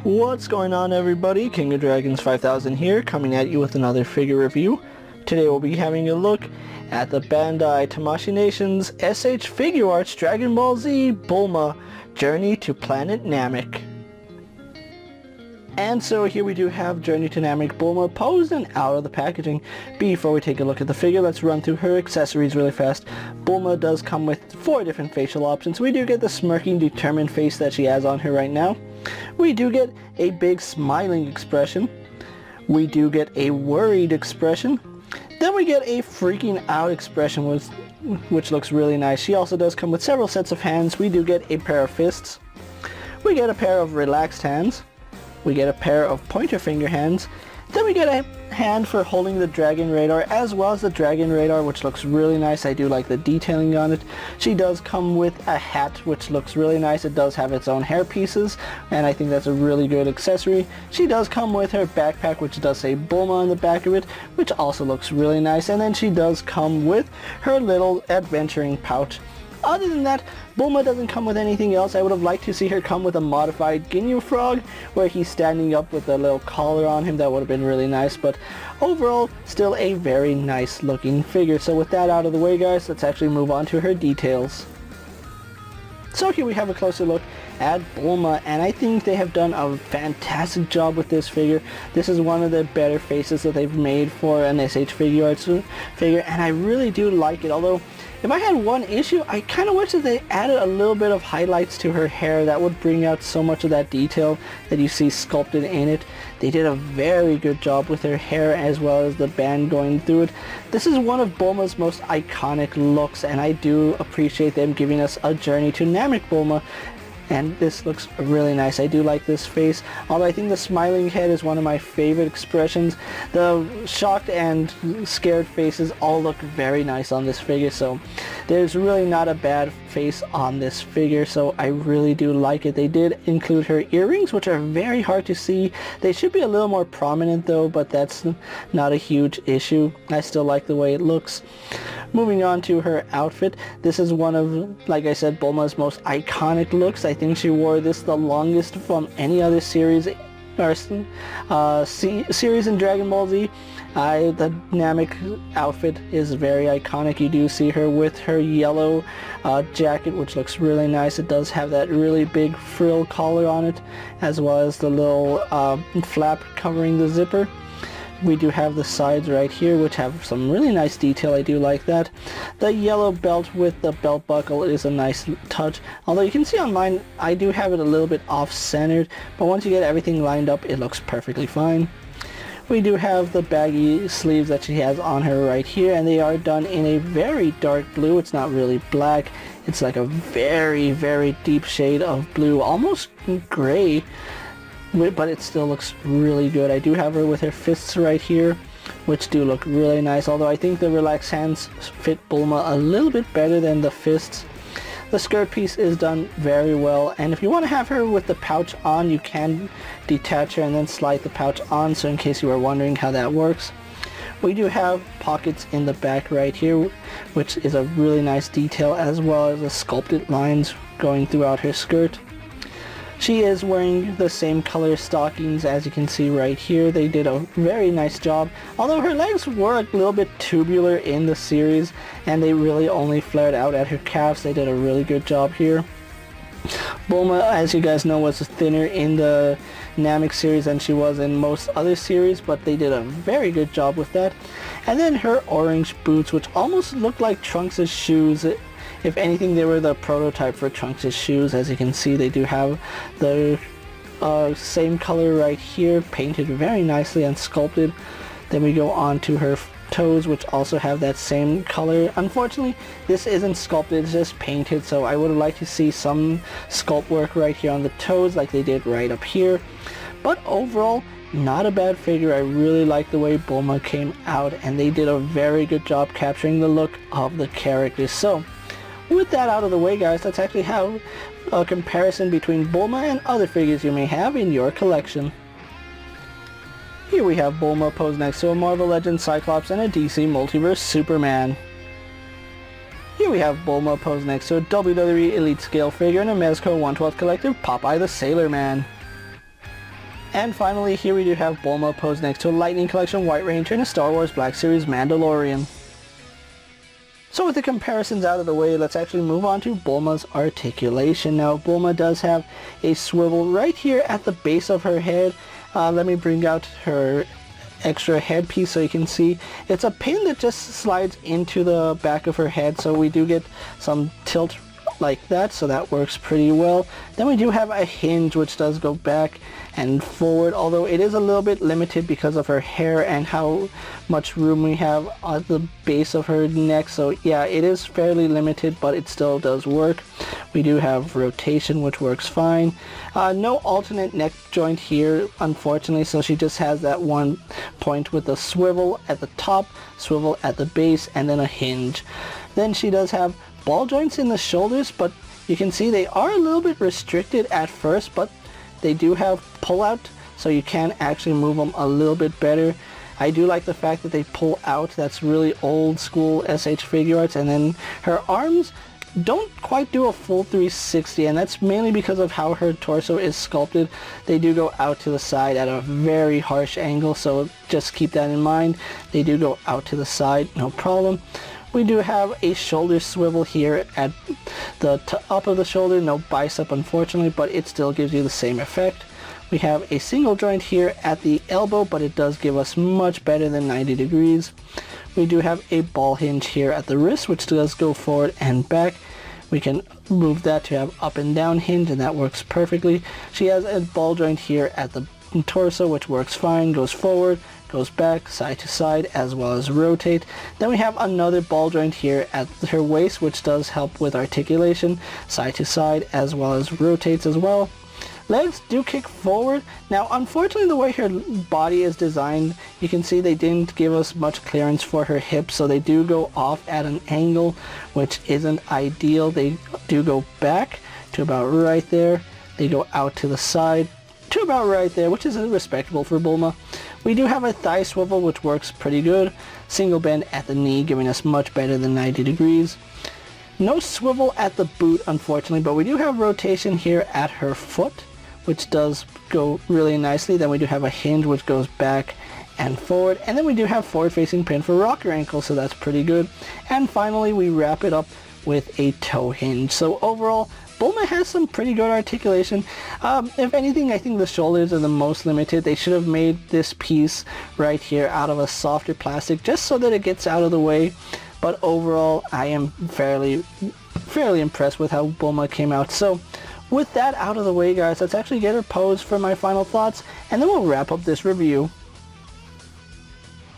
What's going on, everybody? KingofDragons 5000 here, coming at you with another figure review. Today we'll be having a look at the Bandai Tamashii Nations SH Figuarts Dragon Ball Z Bulma Journey to Planet Namek. And so here we do have Journey to Namek Bulma posed and out of the packaging. Before we take a look at the figure, let's run through her accessories really fast. Bulma does come with 4 different facial options. We do get the smirking, determined face that she has on her right now. We do get a big smiling expression. We do get a worried expression. Then we get a freaking out expression which looks really nice. She also does come with several sets of hands. We do get a pair of fists. We get a pair of relaxed hands. We get a pair of pointer finger hands. Then we get a hand for holding the Dragon Radar, as well as the Dragon Radar, which looks really nice. I do like the detailing on it. She does come with a hat, which looks really nice. It does have its own hair pieces, and I think that's a really good accessory. She does come with her backpack, which does say Bulma on the back of it, which also looks really nice. And then she does come with her little adventuring pouch. Other than that, Bulma doesn't come with anything else. I would have liked to see her come with a modified Ginyu Frog, where he's standing up with a little collar on him. That would have been really nice, but overall, still a very nice looking figure. So with that out of the way, guys, let's actually move on to her details. So here we have a closer look at Bulma, and I think they have done a fantastic job with this figure. This is one of the better faces that they've made for an SH Figuarts figure, and I really do like it. Although, if I had one issue, I kind of wish that they added a little bit of highlights to her hair. That would bring out so much of that detail that you see sculpted in it. They did a very good job with her hair, as well as the band going through it. This is one of Bulma's most iconic looks, and I do appreciate them giving us a journey to Namek Bulma. And this looks really nice. I do like this face, although I think the smiling head is one of my favorite expressions. The shocked and scared faces all look very nice on this figure, so there's really not a bad face on this figure, so I really do like it. They did include her earrings, which are very hard to see. They should be a little more prominent though, but that's not a huge issue. I still like the way it looks. Moving on to her outfit, this is one of, like I said, Bulma's most iconic looks. I think she wore this the longest from any other series or series in Dragon Ball Z. The Namek outfit is very iconic. You do see her with her yellow jacket, which looks really nice. It does have that really big frill collar on it, as well as the little flap covering the zipper. We do have the sides right here, which have some really nice detail. I do like that. The yellow belt with the belt buckle is a nice touch. Although you can see on mine, I do have it a little bit off-centered, but once you get everything lined up, it looks perfectly fine. We do have the baggy sleeves that she has on her right here, and they are done in a very dark blue. It's not really black. It's like a very, very deep shade of blue, almost gray. But it still looks really good. I do have her with her fists right here, which do look really nice, although I think the relaxed hands fit Bulma a little bit better than the fists. The skirt piece is done very well, and if you want to have her with the pouch on, you can detach her and then slide the pouch on, so in case you were wondering how that works. We do have pockets in the back right here, which is a really nice detail, as well as the sculpted lines going throughout her skirt. She is wearing the same color stockings as you can see right here. They did a very nice job, although her legs were a little bit tubular in the series, and they really only flared out at her calves. They did a really good job here. Bulma, as you guys know, was thinner in the Namek series than she was in most other series, but they did a very good job with that. And then her orange boots, which almost look like Trunks' shoes. If anything, they were the prototype for Trunks' shoes. As you can see, they do have the same color right here, painted very nicely and sculpted. Then we go on to her toes, which also have that same color. Unfortunately, this isn't sculpted, it's just painted, so I would have liked to see some sculpt work right here on the toes like they did right up here. But overall, not a bad figure. I really like the way Bulma came out, and they did a very good job capturing the look of the character. So with that out of the way, guys, let's actually have a comparison between Bulma and other figures you may have in your collection. Here we have Bulma posed next to a Marvel Legends Cyclops and a DC Multiverse Superman. Here we have Bulma posed next to a WWE Elite Scale figure and a Mezco 1/12 Collective Popeye the Sailor Man. And finally, here we do have Bulma posed next to a Lightning Collection White Ranger and a Star Wars Black Series Mandalorian. So with the comparisons out of the way, let's actually move on to Bulma's articulation. Now, Bulma does have a swivel right here at the base of her head. Let me bring out her extra headpiece so you can see. It's a pin that just slides into the back of her head, so we do get some tilt like that, so that works pretty well. Then we do have a hinge which does go back and forward, although it is a little bit limited because of her hair and how much room we have at the base of her neck. So yeah, it is fairly limited, but it still does work. We do have rotation, which works fine. No alternate neck joint here, unfortunately, so she just has that one point with a swivel at the top, swivel at the base, and then a hinge. Then she does have ball joints in the shoulders, but you can see they are a little bit restricted at first, but they do have pull out, so you can actually move them a little bit better. I do like the fact that they pull out. That's really old school SH Figuarts. And then her arms don't quite do a full 360, and that's mainly because of how her torso is sculpted. They do go out to the side at a very harsh angle, so just keep that in mind. They do go out to the side, no problem. We do have a shoulder swivel here at the top of the shoulder, no bicep unfortunately, but it still gives you the same effect. We have a single joint here at the elbow, but it does give us much better than 90 degrees. We do have a ball hinge here at the wrist, which does go forward and back. We can move that to have up and down hinge, and that works perfectly. She has a ball joint here at the torso, which works fine, goes forward, goes back, side to side, as well as rotate. Then we have another ball joint here at her waist, which does help with articulation, side to side, as well as rotates as well. Legs do kick forward. Now, unfortunately, the way her body is designed, you can see they didn't give us much clearance for her hips, so they do go off at an angle, which isn't ideal. They do go back to about right there. They go out to the side to about right there, which is respectable for Bulma. We do have a thigh swivel, which works pretty good. Single bend at the knee, giving us much better than 90 degrees. No swivel at the boot, unfortunately, but we do have rotation here at her foot, which does go really nicely. Then we do have a hinge, which goes back and forward. And then we do have forward-facing pin for rocker ankle, so that's pretty good. And finally, we wrap it up with a toe hinge. So overall, Bulma has some pretty good articulation. If anything, I think the shoulders are the most limited. They should have made this piece right here out of a softer plastic, just so that it gets out of the way. But overall, I am fairly impressed with how Bulma came out. So with that out of the way, guys, let's actually get her pose for my final thoughts, and then we'll wrap up this review.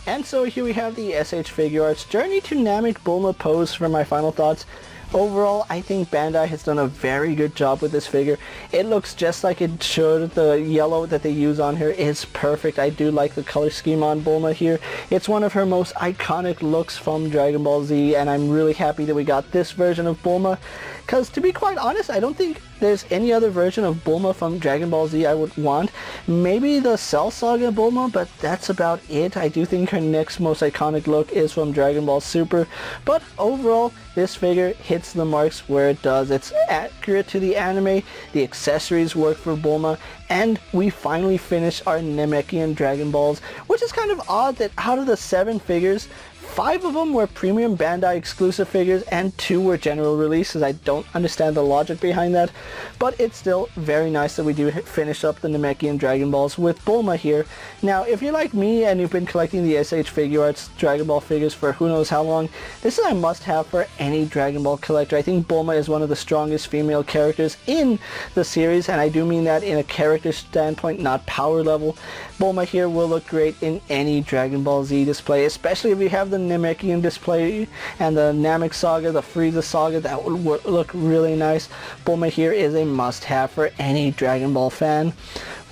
And so here we have the SH Figuarts Journey to Namek Bulma pose for my final thoughts. Overall, I think Bandai has done a very good job with this figure. It looks just like it should. The yellow that they use on her is perfect. I do like the color scheme on Bulma here. It's one of her most iconic looks from Dragon Ball Z, and I'm really happy that we got this version of Bulma. Because to be quite honest, I don't think there's any other version of Bulma from Dragon Ball Z I would want. Maybe the Cell Saga Bulma, but that's about it. I do think her next most iconic look is from Dragon Ball Super. But overall, this figure hits the marks where it does. It's accurate to the anime, the accessories work for Bulma, and we finally finished our Namekian Dragon Balls, which is kind of odd that out of the 7 figures, 5 of them were premium Bandai exclusive figures and 2 were general releases. I don't understand the logic behind that, but it's still very nice that we do finish up the Namekian Dragon Balls with Bulma here. Now, if you're like me and you've been collecting the SH Figuarts Dragon Ball figures for who knows how long, this is a must-have for any Dragon Ball collector. I think Bulma is one of the strongest female characters in the series, and I do mean that in a character standpoint, not power level. Bulma here will look great in any Dragon Ball Z display, especially if you have the Namekian display and the Namek Saga, the Frieza Saga. That would look really nice. Bulma here is a must-have for any Dragon Ball fan.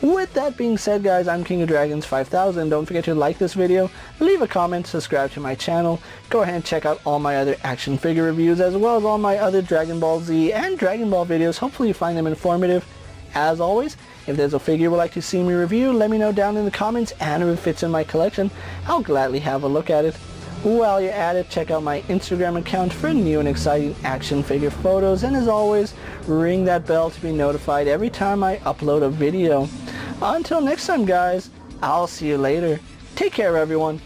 With that being said, guys, I'm KingofDragons 5000. Don't forget to like this video, leave a comment, subscribe to my channel. Go ahead and check out all my other action figure reviews, as well as all my other Dragon Ball Z and Dragon Ball videos. Hopefully you find them informative. as always, if there's a figure you would like to see me review, let me know down in the comments, and if it fits in my collection, I'll gladly have a look at it. While you're at it, check out my Instagram account for new and exciting action figure photos, and as always, ring that bell to be notified every time I upload a video. Until next time guys, I'll see you later. Take care everyone.